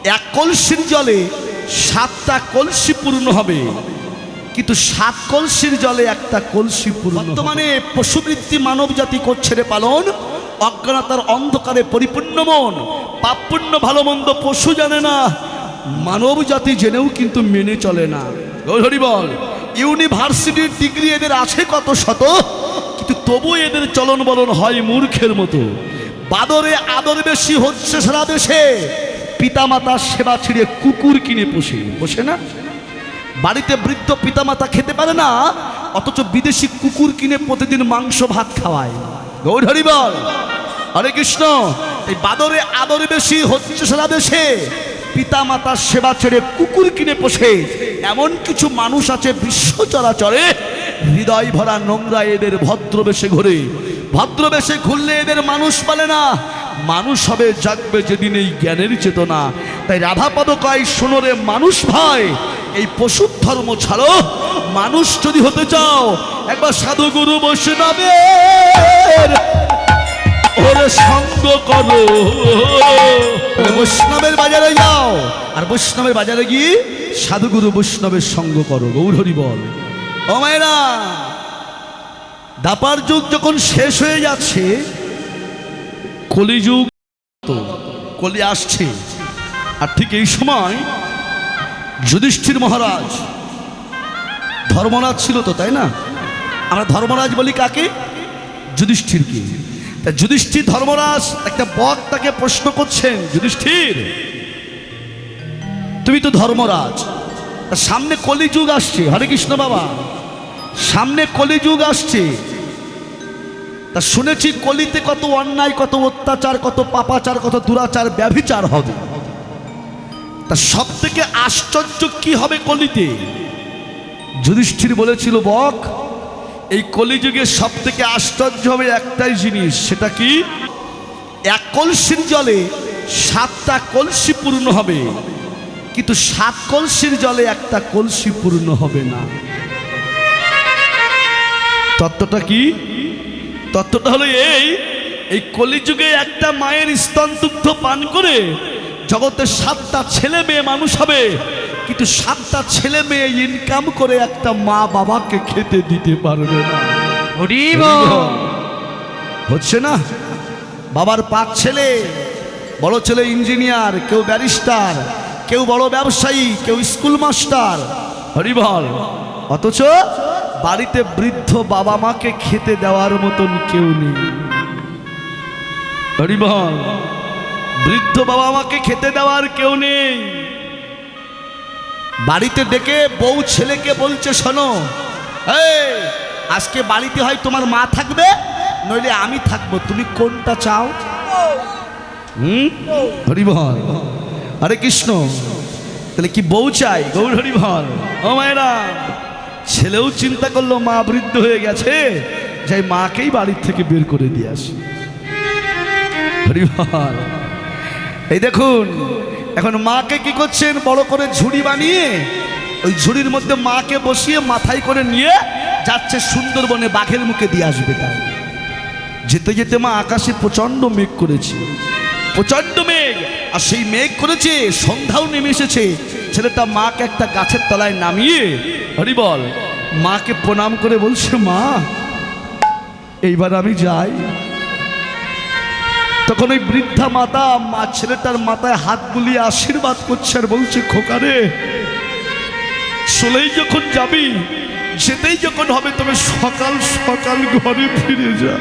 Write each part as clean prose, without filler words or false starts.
এক কলসির জলে 7টা কলসি পূর্ণ হবে, কিন্তু 7 কলসির জলে একটা কলসি পূর্ণ। বর্তমানে পশুবৃত্তি মানব জাতি করছে রে পালন, অজ্ঞানতার অন্ধকারে পরিপূর্ণ মন, পাপ পুণ্য ভালো মন্দ পশু জানে না, মানব জাতি জেনেও কিন্তু মেনে চলে না। হরি বল। ইউনিভার্সিটির ডিগ্রি এদের আছে কত শত, কিন্তু তবু এদের চলন বলন হয় মূর্খের মতো। বাদরে আদর বেশি হচ্ছে সারা দেশে, পিতামাতার সেবা ছিঁড়ে কুকুর কিনে পোষে না। বাড়িতে বৃদ্ধ পিতামাতা খেতে পারে না, অথচ বিদেশি কুকুর কিনে প্রতিদিন মাংস ভাত খাওয়ায়। গৌর হরি বল। হরে কৃষ্ণ। এই বাদরে আদর বেশি হচ্ছে সারা দেশে, পিতা মাতার সেবা ছেড়ে কুকুর কিনে পোষে। এমন কিছু মানুষ আছে বিশ্ব চরাচরে, হৃদয় ভরা নোংরা এদের ভদ্রবেশে ঘোরে। ভদ্রবেশে ঘুরলে এদের মানুষ বলে না, মানুষ হবে জাগবে যেদিন এই জ্ঞানের চেতনা। তাই রাধাপদ কয়, শোনো রে মানুষ ভাই, এই পশুর ধর্ম ছাড়ো, মানুষ যদি হতে চাও একবার সাধু গুরু বৈষ্ণবের ওরে সঙ্গ করো। বৈষ্ণবের বাজারে যাও, আর বৈষ্ণবের বাজারে গিয়ে সাধুগুরু বৈষ্ণবের সঙ্গ করো। গৌর হরি বল। ও মায়েরা, দাপার যুগ যখন শেষ হয়ে যাচ্ছে, কলিযুগ তো কলি আসছে, আর ঠিক এই সময় যুধিষ্ঠির মহারাজ, ধর্মরাজ ছিল তো, তাই না? আমরা ধর্মরাজ বলি কাকে? যুধিষ্ঠিরকে। তা যুধিষ্ঠির ধর্মরাজ একটা বক তাকে প্রশ্ন করছেন, যুধিষ্ঠির তুমি তো ধর্মরাজ, সামনে কলিযুগ আসছে। হরে কৃষ্ণ বাবা, সামনে কলিযুগ আসছে, তা শুনেছি কলিতে কত অন্যায়, কত অত্যাচার, কত পাপাচার, কত দুরাচার, ব্যভিচার হবে। তা সব থেকে আশ্চর্য কি হবে কলিতে? যুধিষ্ঠির বলেছিল, বক এই কলিযুগে সব থেকে আশ্চর্য হবে একটাই জিনিস, সেটা কি? এক কলসির জলে 7টা কলসি পূর্ণ হবে, কিন্তু 7 কলসির জলে একটা কলসি পূর্ণ হবে না। তত্ত্বটা কি? তত্ত্বটা হলো এই কলিযুগে একটা মায়ের স্তন দুগ্ধ পান করে জগতে 7টা ছেলে মেয়ে মানুষ হবে, কিন্তু 7টা ছেলে মেয়ে ইনকাম করে একটা মা বাবাকে খেতে দিতে পারবে না। হচ্ছে না? বাবার 5 ছেলে, বড় ছেলে ইঞ্জিনিয়ার, কেউ ব্যারিস্টার, কেউ বড় ব্যবসায়ী, কেউ স্কুল মাস্টার। হরি বল। অথচ বাড়িতে বৃদ্ধ বাবা মাকে খেতে দেওয়ার মতন কেউ নেই। হরি বল। বৃদ্ধ বাবা মাকে খেতে দেওয়ার কেউ নেই। বাড়িতে ডেকে বউ ছেলেকে বলছে, শোনো, আজকে বাড়িতে হয় তোমার মা থাকবে, নইলে আমি থাকবো, তুমি কোনটা চাও? হরি বল। হরে কৃষ্ণ। তাহলে কি বউ চাই? গৌর হরি বল। ও মায়েরা, ছেলেও চিন্তা করলো মা বৃদ্ধ হয়ে গেছে, যাই মাকেই বাড়ির থেকে বের করে দিয়ে আসি। হরি বল। এই দেখুন, এখন মাকে কি করছেন, বড় করে ঝুড়ি বানিয়ে ওই ঝুড়ির মধ্যে মাকে বসিয়ে মাথায় করে নিয়ে যাচ্ছে সুন্দরবনে, বাঘের মুখে দিয়ে আসবে। তাই যেতে যেতে মা আকাশে প্রচন্ড মেঘ করেছে, প্রচন্ড মেঘ, আর সেই মেঘ করেছে, সন্ধ্যাও নেমে এসেছে। ছেলেটা মাকে একটা গাছের তলায় নামিয়ে, হরি বল, মাকে প্রণাম করে বলছে, মা এইবার আমি যাই। তখন ওই বৃদ্ধা মাতা মা ছেলেটার মাথায় হাত বুলিয়ে আশীর্বাদ করছে আর বলছে, খোকারে, চলেই যখন যাবি, যেতেই যখন হবে, তবে সকাল সকাল ঘরে ফিরে যা।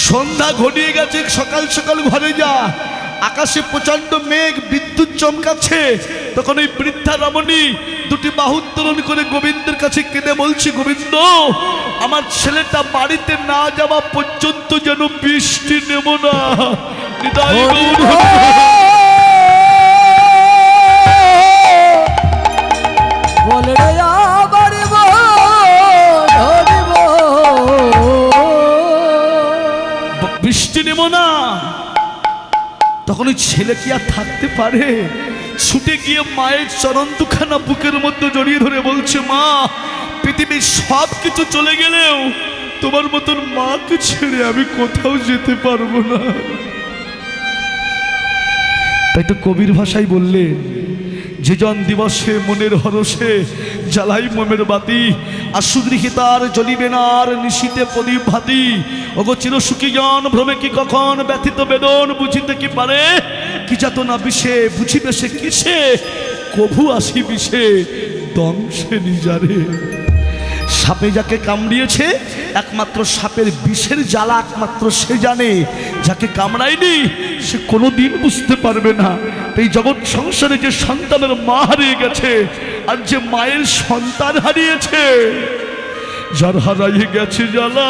সন্ধ্যা ঘনিয়ে গেছে, সকাল সকাল ঘরে যা। আকাশে প্রচন্ড মেঘ, বিদ্যুৎ চমকাচ্ছে। তখন ওই বৃদ্ধা রমণী দুটি বাহু উত্তোলন করে গোবিন্দের কাছে কেঁদে বলছি, গোবিন্দ, আমার ছেলেটা বাড়িতে না যাওয়া পর্যন্ত যেন বৃষ্টি নেব না। বৃষ্টি নেব না। তখন ওই ছেলে কি আর থাকতে পারে, ছুটে গিয়ে মায়ের চরণ দুখানা বুকের মধ্যে জড়িয়ে ধরে বলছে, মা, পৃথিবীর সব কিছু চলে গেলেও তোমার মতন মাকে ছেড়ে আমি কোথাও যেতে পারবো না। তাই তো কবির ভাষায় বললেন, যে জন দিবসে মনের হরসে জ্বালাই মোমের বাতি, আশুগৃহী তার জ্বলিবে না আর নিশীতে প্রদীপ ভাতি। ওগো চিরসুখী জন ভ্রমে কি কখন ব্যথিত বেদন বুঝিতে কি পারে, কি যাত না বিষে বুঝিবে সে কিসে, কভু আসি বিষে দংশে নিজারে। সাপে যাকে কামড়িয়েছে একমাত্র সাপের বিষের জ্বালা একমাত্র সে জানে, যাকে কামড়ায়নি সে কোনোদিন বুঝতে পারবে না। এই জগৎ সংসারে যে সন্তানের মা হারিয়ে গেছে আর যে মায়ের সন্তান হারিয়েছে, যার হারাইয়ে গেছে জ্বালা,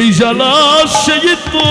এই জ্বালা সেই তো